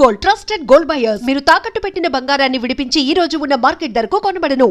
Gold trusted gold buyers. మీరు తాకట్టు పెట్టిన బంగారాన్ని విడిపించి ఈ రోజు ఉన్న మార్కెట్ ధరకు కొనబడను.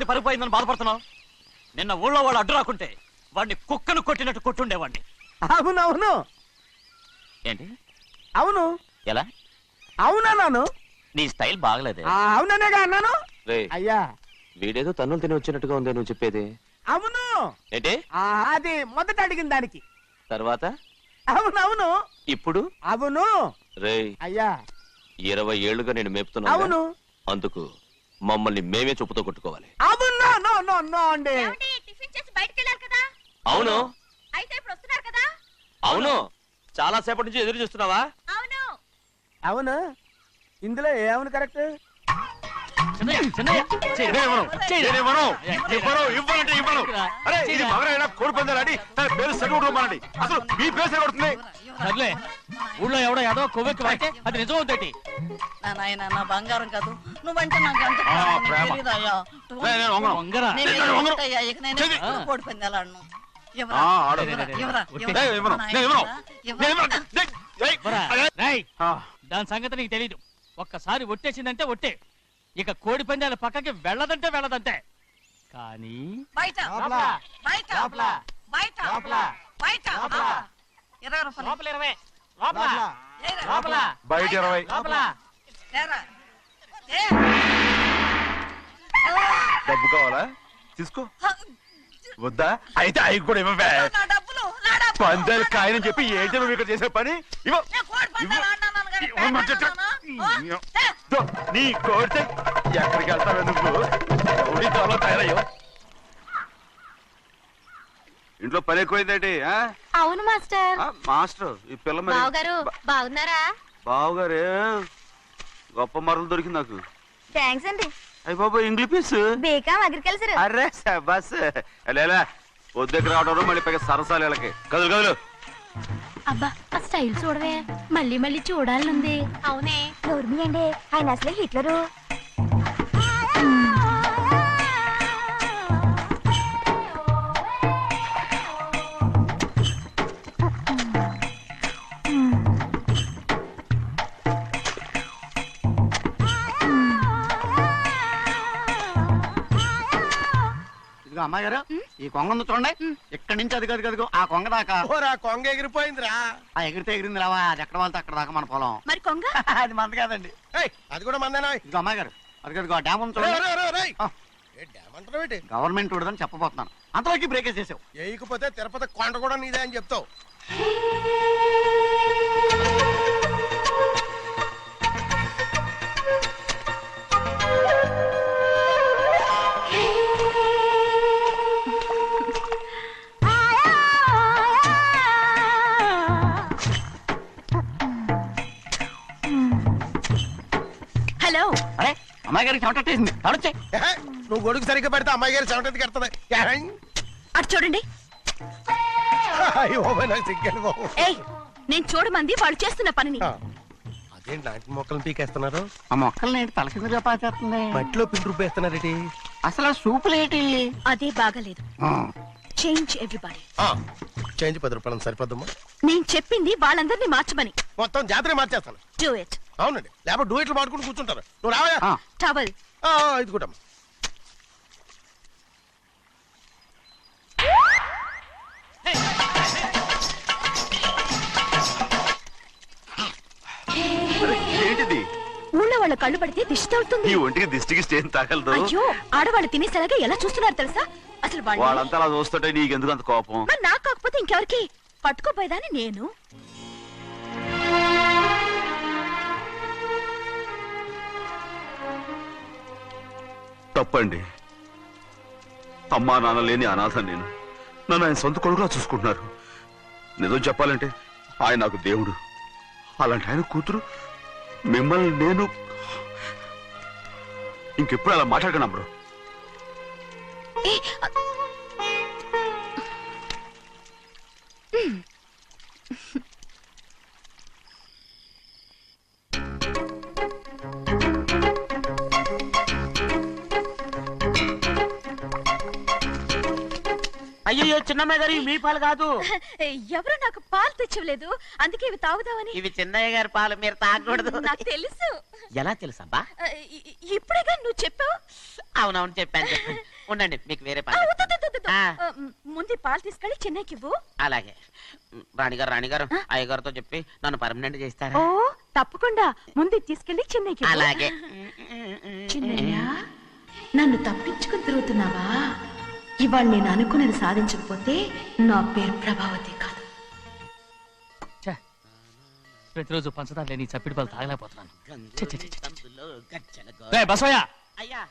పరుగు పోయిందని బాధపడుతున్నావు. నిన్న ఊళ్ళో వాడు అడ్డు రాకుంటే వాడిని కుక్కను కొట్టినట్టు కొట్టుండేవాడిని. అవునవును. ఏంటి? అవును. ఎలా? అవునన్నాను. నీ స్టైల్ బాగలేదే. అవుననేగా అన్నాను. అయ్యా వీడేదో తన్నులు తిని వచ్చినట్టుగా ఉంది నువ్వు చెప్పేది. అవును. ఏంటి? అది మొదట అడిగిన దానికి. తర్వాత అవునవును ఇప్పుడు అవును రేయ్ అయ్యా 20 ఏళ్లుగా నేను మేపుతున్నా అవును అందుకు మమ్మల్ని మేమే చెప్పుతో కొట్టుకోవాలి. అవును నో నో నో అండి. టిఫిన్ చేసి బయటికి వెళ్ళాలి కదా. అవును. అయితే ఇప్పుడు వస్తున్నారు కదా. అవును. చాలా సేపటి నుంచి ఎదురు చూస్తున్నావా? అవును. అవును ఇందులో ఏమవును కరెక్ట్? సర్లే ఊళ్ళో ఎవడో ఏదో కొవ్వెక్కి వాడితే అది నిజం అవుతాయి. నా బంగారం కాదు నువ్వంటే నాకు అంత తెలీదయ్యా. వంగరా కోడి పందాలను దాని సంగతి నీకు తెలీదు. ఒక్కసారి ఒట్టేసిందంటే ఒట్టే. ఇక కోడి పందాల పక్కకి వెళ్ళదంటే వెళ్ళదంతే. కానీ బయట బయట బయట బయట 20 రూపాయలు బయట 20 డబ్బు కావాలా? తీసుకో. వద్దా? అయితే అవి కూడా ఇవ్వవే. పందాలు కాయని చెప్పి ఏంటి నువ్వు ఇక్కడ చేసే పని? నీ కోరితే ఎక్కడికి వెళ్తావే నువ్వు? తయారయ్యో. ఇంట్లో పని ఎక్కువైందేంటి? అవును మాస్టర్. మాస్టర్ ఈ పిల్ల మరి బావగారు బాగున్నారా? బావగారే గొప్ప మరలు దొరికింది నాకు. థ్యాంక్స్ అండి. అయ్యి బాబు ఇంగ్లీష్ పీస్ బీకాం అగ్రికల్చర్. అరే బస్ లేలా వద్దకు రావడం మళ్ళీ పైగా సరసాలు వీళ్ళకి. కదులు కదులు. అబ్బా ఆ స్టైల్ చూడవే, మళ్ళీ మళ్ళీ చూడాలనుంది. అవునే నోర్మి అండి, ఆయన అసలే హిట్లరు. అమ్మాయి గారు ఈ కొంగ ఉంది చూడండి, ఇక్కడి నుంచి అది కదిగో ఆ కొంగ దాకా. కొంగ ఎగిరిపోయిందిరా. ఆ ఎగిరితే ఎగిరింది రావా, అది ఎక్కడ వాళ్ళతో అక్కడ దాకా మన పొలం. మరి కొంగ అది మంద కాదండి. అది కూడా మందేనా? ఇదిగో అమ్మాయి గారు అది కదిగో డ్యామ్ ఉంది చూడండి. గవర్నమెంట్ ఉండదని చెప్పబోతున్నాను, అంతలోకి బ్రేక్ వేసేసావు. వేయకపోతే తిరుపతి కొండ కూడా నీదే అని చెప్తావు. హలో. అరే అమ్మాయి గారికి చెమటేసింది, తడొచ్చే. నువ్వు గొడుగు సరిగ్గా పెడితే అమ్మాయి గారి చెమటకి కడుతుంది. అటు చూడండి. ఏయ్, నేను చూడమంది వాళ్ళు చేస్తున్న పనిని. అదేంటి లాంటి మొక్కలు పీకేస్తున్నారు? ఆ మొక్కల్ని ఏంటి తల కింద చేపేస్తుంది, మట్టిలో పిండి రూపేస్తున్నారేటి? అసలు ఆ సూపులేటి? అదే బాగలేదు. Change everybody. చేంజ్ 10 రూపాయలు సరిపోద్దమ్మా. నేను చెప్పింది వాళ్ళందరినీ మార్చమని. మొత్తం జాతర మార్చేస్తాను. Do it. అవునండి, లేకపోతే డూయిట్లు మాడుకుంటూ కూర్చుంటారు. నువ్వు రావా? టవల్. ఇది కూడా ఏంటిది? ఊళ్ళో వాళ్ళ కళ్ళు పడితే దిష్టి తగులుతుంది. ఈ ఒంటికి దిష్టికి స్టేన్ తగలదు. అయ్యో, ఆడవాళ్ళు తినేసేలాగా ఎలా చూస్తున్నారు తెలుసా? అసలు వాళ్ళంతా అలా చూస్తుంటే నీకెందుకు అంత కోపం? మరి నాకు కాకపోతే ఇంకెవరికి? పట్టుకోపోయేదాన్ని నేను. తప్పండి. అమ్మా నాన్న లేని అనాథ నేను. నన్ను ఆయన సొంత కొడుకులా చూసుకుంటున్నారు. నిజం చెప్పాలంటే ఆయన నాకు దేవుడు. అలాంటి ఆయన కూతురు మిమ్మల్ని నేను ఇంకెప్పుడు అలా మాట్లాడగలను బ్రో. అయ్యో చిన్నమ్మాయి గారు మీ పాలు కాదు. ఎవరు నాకు పాలు తెచ్చలేదు, అందుకే ఇవి తాగుదామని. ఇవి చిన్నయ్య గారి పాలు, మీరు తాగకూడదు. నాకు తెలుసు. ఎలా తెలుసబ్బా? ఇప్పుడేగా నువ్వు చెప్పావు. అవునవును చెప్పాను. ఉండండి, మీకు వేరే పాలు. ముందు పాలు తీసుకెళ్ళి చిన్నకి ఇవ్వు. అలాగే. రాణిగారు అయ్యగారితో చెప్పి నన్ను పర్మనెంట్ చేస్తారా? ఓ తప్పకుండా, ముందు తీసుకెళ్ళి చిన్నకి. అలాగే. చిన్నయ్య, నన్ను తప్పించుకుని తిరుగుతున్నావా? ఇవాళ నేను అనుకున్నది సాధించకపోతే నా పేరు ప్రభావతి కాదు. ప్రతిరోజు పంచదార లేని చప్పిడి పాలు తాగలేకపోతున్నాను. ఛీ, ఛీ, ఛీ, ఛీ. రేయ్ బసవయ్య, అయ్యా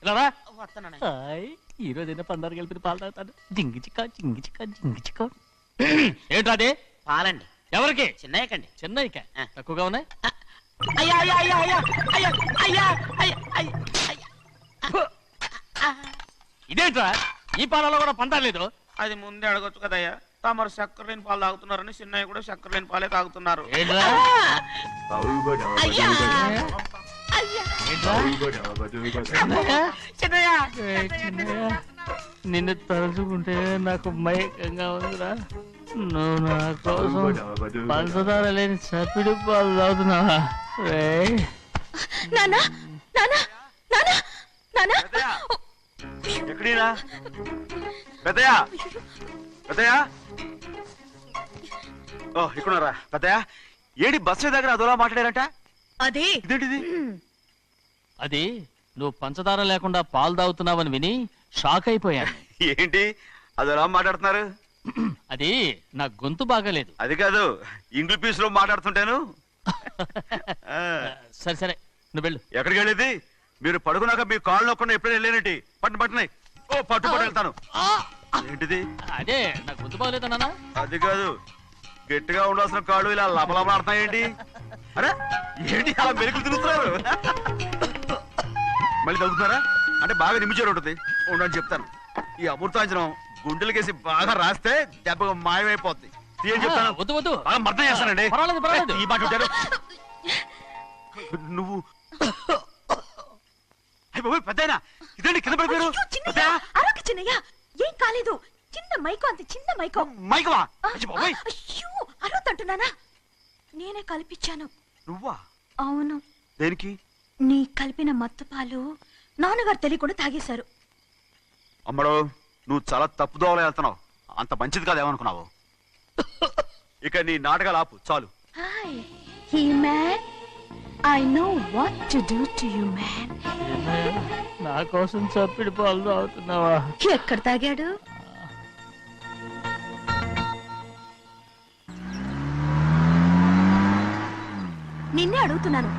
ఇలా రా. వస్తానండి. హాయ్, ఈ రోజు అయినా పందారు కలిపి పాలు తాగుతాను. జింగి చిక్క జింగి చిక్క జింగి చిక్క. ఏంట్రా అది? పాలండి. ఎవరికి? చిన్నయ్యకండి. చెన్నైకా? తక్కువగా ఉన్నాయి. అయ్యా అయ్యా అయ్యా అయ్యా అయ్యా అయ్యా అయ్యా అయ్యా అయ్యా. ఇదేంట్రా, ఈ పాలలో కూడా పందారు లేదు? అది ముందే అడగొచ్చు కదయ్యా. తమరు చక్కెర లేని పాలు తాగుతున్నారని చిన్నయ్య కూడా చక్కెర లేని పాలే తాగుతున్నారు. ఏంట్రా? అయ్యా ఏంట్రా? చిన్నయ్య ఏయ్, చిన్నయ్య, నిన్ను తలుచుకుంటే నాకు మైకంగా ఉందిరా. నువ్వు నా కోసం పంచదార లేని చప్పిడి పాలు తాగుతున్నావా? రేయ్, నానా నానా నానా నానా ఎక్కడీనా పెద్దయా? పెద్దయా? ఓ ఇక్కడున్నారా పెద్దయా? ఏడి బస్సు దగ్గర అదోలా మాట్లాడారంట. అది ఇదేంటిది? అది నువ్వు పంచదార లేకుండా పాలు తాగుతున్నావని విని షాక్ అయిపోయాను. ఏంటి అదోలా మాట్లాడుతున్నారు? అది నా గొంతు బాగాలేదు. అది కాదు, ఇంగ్లీష్ పీస్ లో మాట్లాడుతుంటాను. ఆ, సరే సరే, నువ్వు వెళ్ళు. ఎక్కడికి వెళ్ళేది? మీరు పడుకున్నాక మీ కాళ్ళు నొక్కకుండా ఎప్పుడైనా వెళ్ళేనంటి. పట్టునాయి. ఓ పట్టు వెళ్తాను. ఏంటిది? అదే నా గొంతు బాగలేదు నాన్న. అది కాదు, గట్టిగా ఉండాల్సిన కాళ్ళు ఇలా లపలపడుతున్నాయేంటి? అరే ఏంటి అలా మెరుకులు తిరుగుతున్నారు? మళ్ళీ తగ్గుతున్నారా? అంటే బాగా నిమిషాలు ఉంటుంది. ఉండని చెప్తాను. ఈ అమృతాంజనం గుండెలకేసి బాగా రాస్తే దెబ్బగా మాయమైపోద్ది. ఏం చెప్తాను? వద్దు వద్దు, బాగా మర్దం చేస్తానండి. పర్వాలేదు పర్వాలేదు. ఈ మాట ఉంటారు నువ్వు. పెద్దయినా ఇదేంటి కింద పడిపోయారు? అరొక చిన్నయ్య, ఏం కాలేదు. చిన్న మైకో, అంత చిన్న మైకో. మైకవా? అయ్యో, అరవతంటున్నానా? నేనే కల్పించాను. నువ్వా? అవును. దేనికి? నీ కలిపిన మత్తు పాలు నాన్నగారు తెలియకుండా తాగేశారు. అమ్మడో, నువ్వు చాలా తప్పుదోవలో వెళ్తున్నావు. అంత మంచిది కాదు ఏమనుకున్నావు? ఇక నీ నాటకాలు ఆపు చాలు. Hi he man, I know what to do to you man. నా కోసం చప్పిడి పాలు తాగుతున్నావా? ఎక్కడ తాగాడు? నిన్నే అడుగుతున్నాను,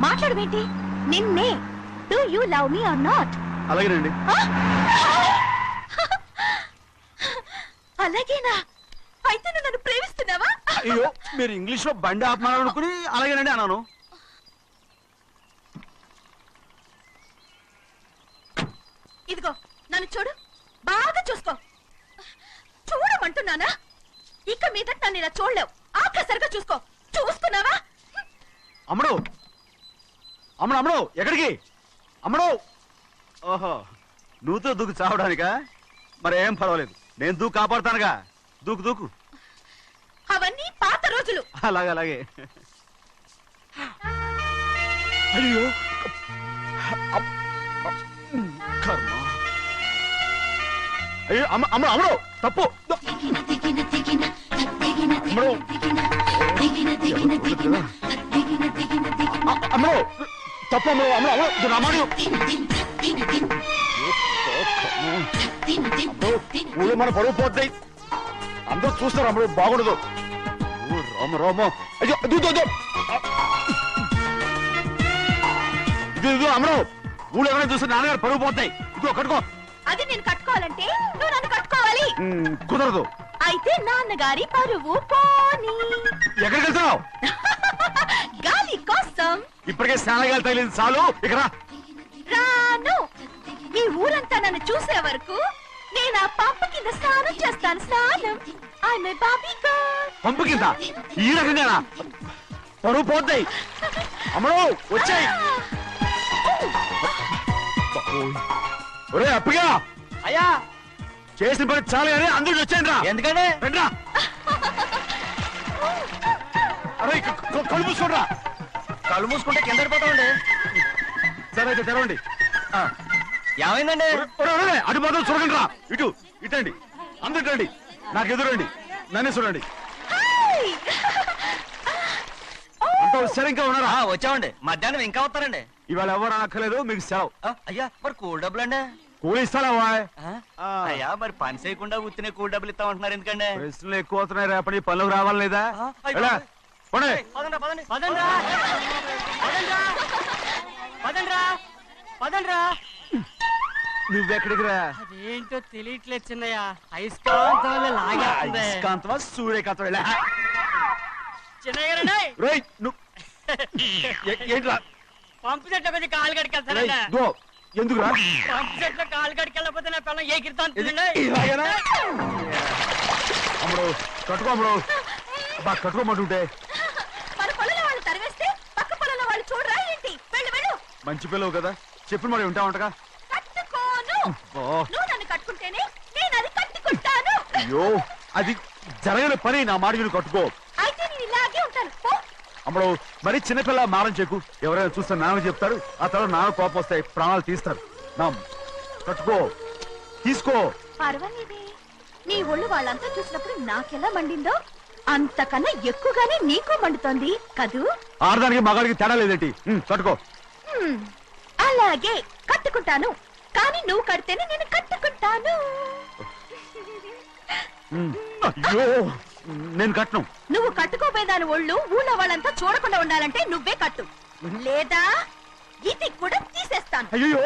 మాట్లాడవేంటి? నిన్నే. Do you love me or not? అలాగేనండి. అలాగేనా? అయితే నువ్వు నన్ను ప్రేమిస్తున్నావా? అయ్యో, మీరు ఇంగ్లీష్ లో బండి ఆపమాలనుకుని అలాగేనండి అన్నాను. ఇదిగో నన్ను చూడు, బాగా చూసుకో. చూడమంటున్నానా? ఇక మీద నన్ను ఇలా చూడలేవు. ఆఖసరిగా చూసుకో. చూస్తున్నావా? అమ్మడు అమ్మడు అమ్మడు ఎక్కడికి? అమ్మడు. ఓహో, నువ్వుతో దూకు చావడానికా? మరి ఏం పర్వాలేదు, నేను దూకు కాపాడుతానుగా. దూకు దూకు. అవన్నీ పాత రోజులు. అలాగే అలాగే. అయ్యో కర్మ. అయ్యో అమ్మ అమ్మ అమ్మడు తప్పు. అమ్మడు అమ్మడు తప్పు. అమ్మడు అమ్మడు అమ్మడు రామాడు. ఊళ్ళో మన పరువు పోతాయి, అందరూ చూస్తారు. అమ్మడు బాగుండదు. రామ రామ. అయ్యో ఇది అమ్మడు, ఊళ్ళో ఎవరైనా చూస్తే నాన్నగారు పరువు పోతాయి. ఇదిగో కట్టుకో. అది నేను కట్టుకోవాలంటే నువ్వు నన్ను కట్టుకోవాలి. కుదరదు. అయితే నాన్నగారి పరువు పోనీ. ఎక్కడికి వెళ్తున్నావు? గాలి కోసం. ఇప్పటికే స్నానగాలి తగిలింది చాలు. ఇక్కడ రాను. ఈ ఊరంతా నన్ను చూసే వరకు నేను ఆ పంపు కింద స్నానం చేస్తాను. స్నానం. I'm a Barbie girl. పంపు కింద ఈ రకంగా పరువు పోతాయి. అమ్మడు వచ్చాయి. ఒరే అప్పగా, అయ్యా చేసిన పని చాలు కానీ అందరికి వచ్చాను రా. ఎందుకంటే రండిరా. అరే కళ్ళు మూసుకోండిరా. కళ్ళు మూసుకుంటే కింద పడిపోతామండి. సరే అయితే తెరవండి. ఏమైందండి? అటు మాత్రం చూడండి రా. ఇటు ఇటండి, అందరు రండి. నాకు ఎదురండి, నన్ను చూడండి. అంటూ సరిగ్గా ఉన్నారా? వచ్చామండి. మధ్యాహ్నం ఇంకా వస్తారండి. ఇవాళ ఎవరు అనక్కర్లేదు, మీకు సెలవు. అయ్యా మరి కూల్ డబ్బులు అండి? కూలి ఇస్తారా? అయ్యా మరి పని చేయకుండా ఉత్తినే కూల్ డబ్బులు ఇస్తామంటున్నారు ఎందుకండి? ప్రశ్నలు ఎక్కువ అవుతున్నాయి. రేపటి పనులకు రావాలి లేదా? పోనీ. నువ్వెక్కడికి రా? అదేంటో తెలియట్లేదు చిన్నయ్య అయస్కాంతం లాగేస్తుంది అయస్కాంతమా సూర్యకాంతం చిన్నయ్య గారండి రేయ్ నువ్వు ఏంట్రా పంపు చెట్ల కొంచెం కాలు రేయ్, కడికెళ్తానండి గో. ఎందుకురా? పంపు చెట్ల కాలు కడికెళ్ళకపోతే నా పిల్లలు ఏ కిర్తాను ఇలాగేనా? అమ్ముడు కట్టుకో అమ్ముడు. బా కట్టుకోమంటుంటే మన పొలంలో వాళ్ళు తరివేస్తే పక్క పొలంలో వాళ్ళు చూడరా ఏంటి? వెళ్ళు వెళ్ళు. మంచి పిల్లవు కదా, చెప్పిన మరి ఉంటావంటగా. కట్టుకోను. ఓ, నువ్వు నన్ను కట్టుకుంటేనే నేను అది కట్టుకుంటాను. అయ్యో అది జరగని పని. నా మాట మీరు కట్టుకో. అయితే నేను ఇలాగే ఉంటాను. పో. అమ్మడు మరి చిన్నపిల్ల మారం చెక్కు. ఎవరైనా చూస్తే నాన్న చెప్తారు, ఆ తర్వాత నాన్న కోపం వస్తాయి, ప్రాణాలు తీస్తారు. నా కట్టుకో, తీసుకో. పర్వాలేదే, నీ ఒళ్ళు వాళ్ళంతా చూసినప్పుడు నాకెలా మండిందో అంతకన్నా ఎక్కువగానే నీకు మండుతోంది కదూ? ఆడదానికి మగాడికి తేడా లేదేంటి? కట్టుకో. అలాగే కట్టుకుంటాను, కానీ నువ్వు కడితేనే నేను కట్టుకుంటాను. అయ్యో నేను కట్టను. నువ్వు కట్టుకోపోయేదాని ఒళ్ళు ఊళ్ళో వాళ్ళంతా చూడకుండా ఉండాలంటే నువ్వే కట్టు, లేదా ఇది కూడా తీసేస్తాను. అయ్యో